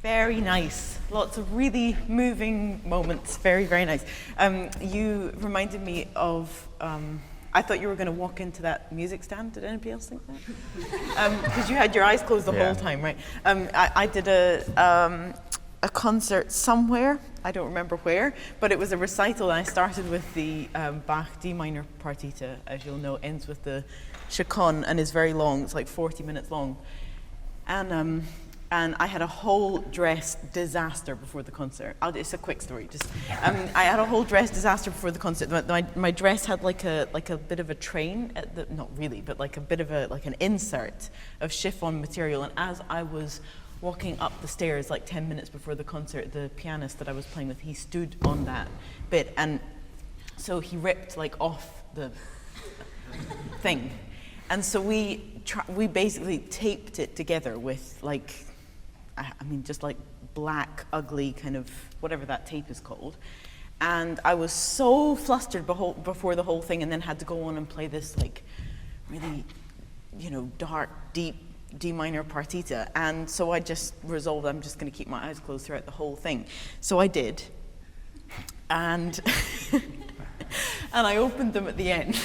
Very nice. Lots of really moving moments. Very, very nice. You reminded me of, I thought you were going to walk into that music stand. Did anybody else think that? Because you had your eyes closed the whole time, right? I did a concert somewhere, I don't remember where, but it was a recital, and I started with the Bach D minor partita, as you'll know, ends with the chaconne and is very long. It's like 40 minutes long. And I had a whole dress disaster before the concert. It's a quick story. I had a whole dress disaster before the concert. My dress had like a bit of a train, not really, but like a bit of an insert of chiffon material. And as I was walking up the stairs, like 10 minutes before the concert, the pianist that I was playing with, he stood on that bit, and So he ripped like off the thing. And so we basically taped it together with like, I mean, just like black, ugly kind of, whatever that tape is called. And I was so flustered before the whole thing, and then had to go on and play this like really, dark, deep D minor partita. And so I just resolved I'm just going to keep my eyes closed throughout the whole thing. So I did. And and I opened them at the end.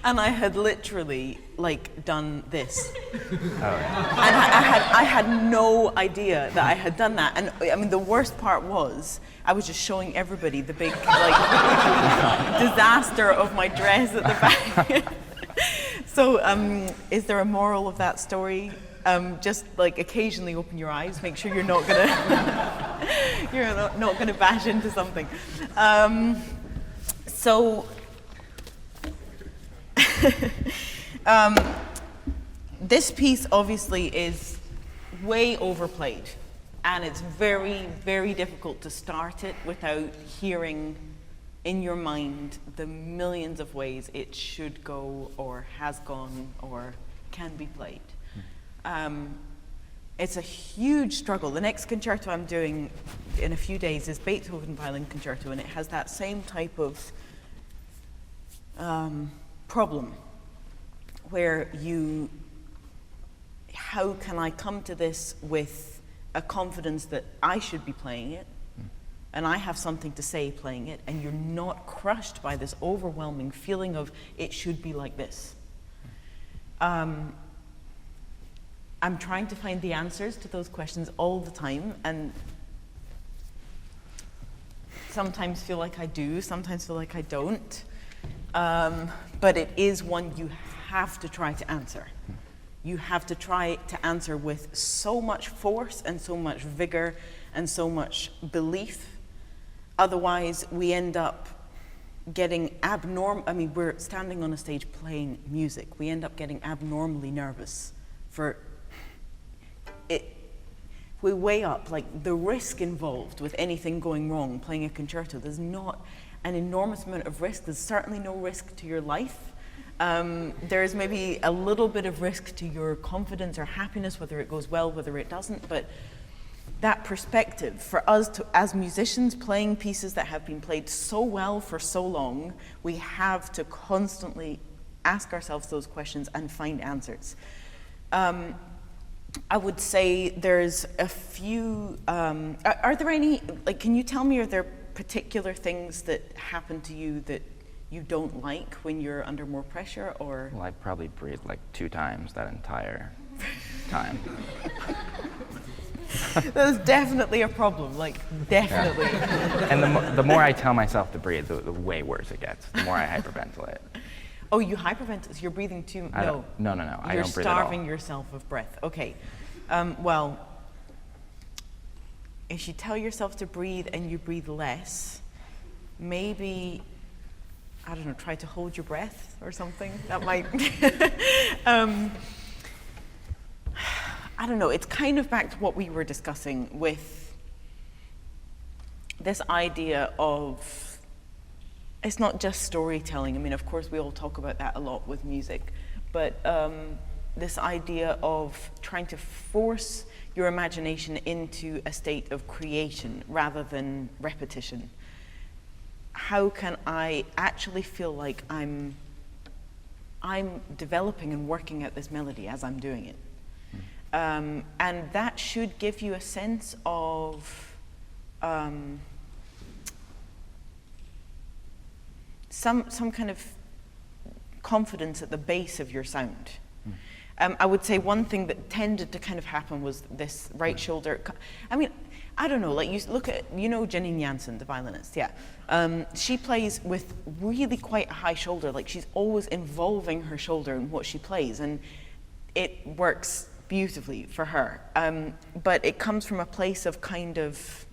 And I had literally like done this. Oh. And I had no idea that I had done that. And I mean, the worst part was I was just showing everybody the big like disaster of my dress at the back. So is there a moral of that story? Just like occasionally open your eyes, make sure you're not gonna bash into something. This piece obviously is way overplayed, and it's very, very difficult to start it without hearing in your mind the millions of ways it should go or has gone or can be played. It's a huge struggle. The next concerto I'm doing in a few days is Beethoven Violin Concerto, and it has that same type of problem where how can I come to this with a confidence that I should be playing it, and I have something to say playing it, and you're not crushed by this overwhelming feeling of it should be like this. I'm trying to find the answers to those questions all the time, and sometimes feel like I do, sometimes feel like I don't. But it is one you have to try to answer. You have to try to answer with so much force and so much vigor and so much belief. Otherwise, we end up getting we're standing on a stage playing music. We end up getting abnormally nervous for it. We weigh up like the risk involved with anything going wrong playing a concerto. There's not an enormous amount of risk. There's certainly no risk to your life. There's maybe a little bit of risk to your confidence or happiness, whether it goes well, whether it doesn't, but that perspective for us as musicians playing pieces that have been played so well for so long, we have to constantly ask ourselves those questions and find answers. I would say there's a few, are there any, like, can you tell me, are there particular things that happen to you that you don't like when you're under more pressure, or? Well, I probably breathed like 2 times that entire time. That's definitely a problem, like, definitely. Yeah. And the more I tell myself to breathe, the way worse it gets, the more I hyperventilate. Oh, you hyperventilate, so you're breathing too, no. No, I don't breathe at all. You're starving yourself of breath, okay. Well, if you tell yourself to breathe and you breathe less, maybe, I don't know, try to hold your breath or something. That might, I don't know, it's kind of back to what we were discussing with this idea of, it's not just storytelling. I mean, of course, we all talk about that a lot with music, but this idea of trying to force your imagination into a state of creation rather than repetition. How can I actually feel like I'm developing and working out this melody as I'm doing it? And that should give you a sense of some kind of confidence at the base of your sound. I would say one thing that tended to kind of happen was this right shoulder. I mean, I don't know, like you look at, Janine Jansen, the violinist, yeah. She plays with really quite a high shoulder, like she's always involving her shoulder in what she plays, and it works beautifully for her. But it comes from a place of kind of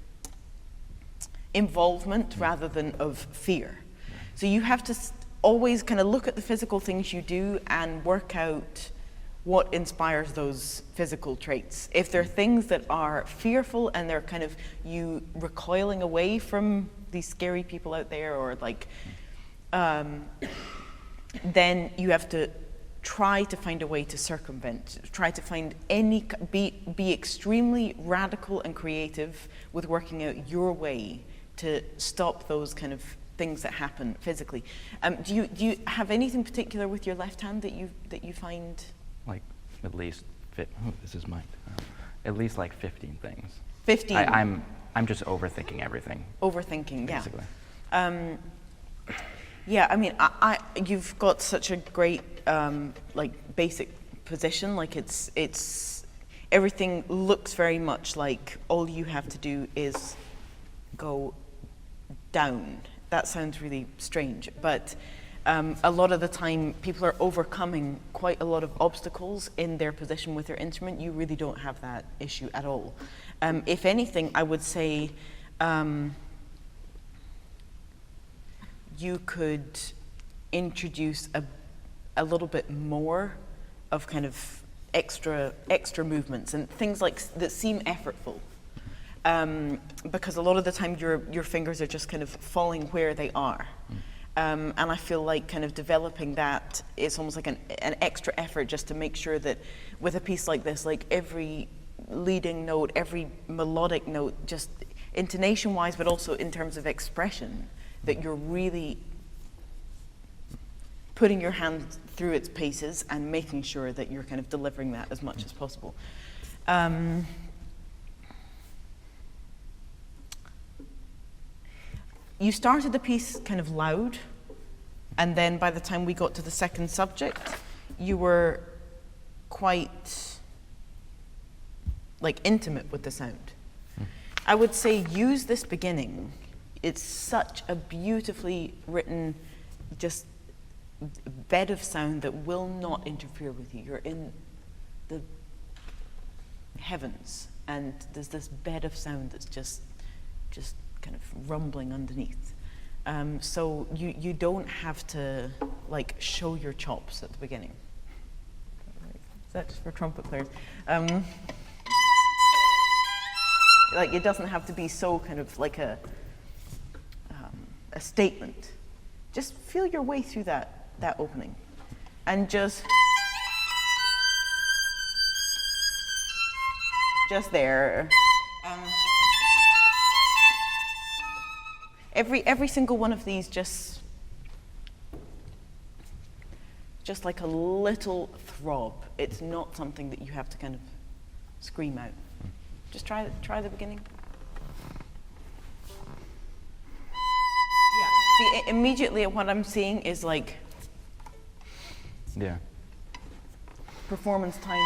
involvement rather than of fear. So you have to always kind of look at the physical things you do and work out what inspires those physical traits. If they're things that are fearful and they're kind of you recoiling away from these scary people out there, or like, then you have to try to find a way to circumvent, try to find be extremely radical and creative with working out your way to stop those kind of things that happen physically. Do you have anything particular with your left hand that you find? Like at least this is mine. At least like 15 things. 15. I'm just overthinking everything. Overthinking, basically. Yeah. Yeah, I mean, you've got such a great like basic position. Like it's everything looks very much like all you have to do is go down. That sounds really strange, but a lot of the time people are overcoming quite a lot of obstacles in their position with their instrument. You really don't have that issue at all. If anything, I would say you could introduce a little bit more of kind of extra movements and things like that seem effortful. Because a lot of the time your fingers are just kind of falling where they are. And I feel like kind of developing that is almost like an extra effort just to make sure that with a piece like this, like every leading note, every melodic note, just intonation-wise, but also in terms of expression, that you're really putting your hand through its paces and making sure that you're kind of delivering that as much as possible. You started the piece kind of loud, and then by the time we got to the second subject, you were quite like intimate with the sound. I would say use this beginning. It's such a beautifully written, just bed of sound that will not interfere with you. You're in the heavens, and there's this bed of sound that's just kind of rumbling underneath. So you don't have to like show your chops at the beginning. Is that just for trumpet players? Like it doesn't have to be so kind of like a statement. Just feel your way through that opening, and just there. Every single one of these just like a little throb. It's not something that you have to kind of scream out. Just try the beginning. Yeah. See, immediately what I'm seeing is like yeah. performance time.